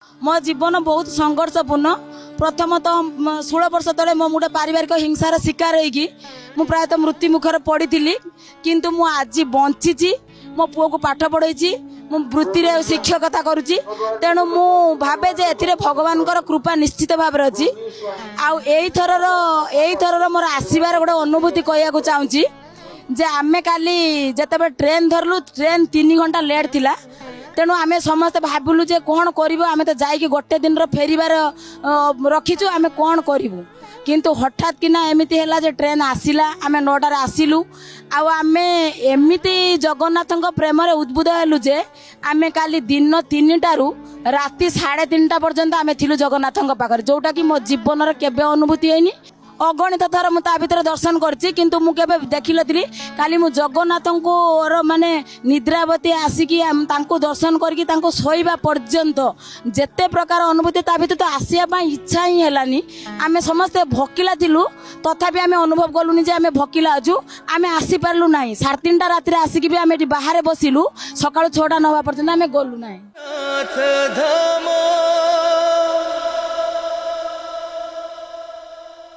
मो जीवन बहुत संघर्षपूर्ण। प्रथमतः 16 वर्ष तले मो गोटे पारिवारिक हिंसार शिकार होगी मु प्रायतः मृत्यु मुखर पड़ी किंतु मु आज बंची मो पुओ को पाठ पढ़ी मु वृत्ति रे शिक्षकता करुच्ची तेणु मु भावे जे एथिरे भगवान कृपा निश्चित भाव अच्छी आईथर मोर आसबार गोटे अनुभूति कहूँ चाहूँगी जे आमे काली जिते ट्रेन धरलु ट्रेन 3 घंटा लेट थिला तेणु आम समस्ते भाविलु जे कौन करूँ आम तो जाकि गोटे दिन फेरबार रखीचु आम कौन करूँ किंतु हठात किना एमती है जे ट्रेन आसला आम 9टार आसिलु आम एमती जगन्नाथ प्रेम उद्बुद्ध हेलु जे आम काली दिन 3टारू राति 3:30 पर्यंत आम थिलु जगन्नाथ पाखरे जोटा कि मो जीवन केबे अनुभूति हैनी अगणित थर मुझे भितर दर्शन करछि किंतु मु केबे देखिलथिली काली मु जगन्नाथ को माने निद्रावती आसिकी तांको दर्शन करके तांको सोइबा पर्यंत जेते प्रकार अनुभूति ता भितर तो आसिया पई इच्छा ही हेलानी आमे समस्ते भकिला थिलु तथापि आमे अनुभव कलुनी जे आमे भकिला अजु आमे आसी पारलु नाही 3:30 राति आसिकी भी आमे बाहर बसिलु सकाळ 6टा 9 पर्यंत आमे गलु नाही।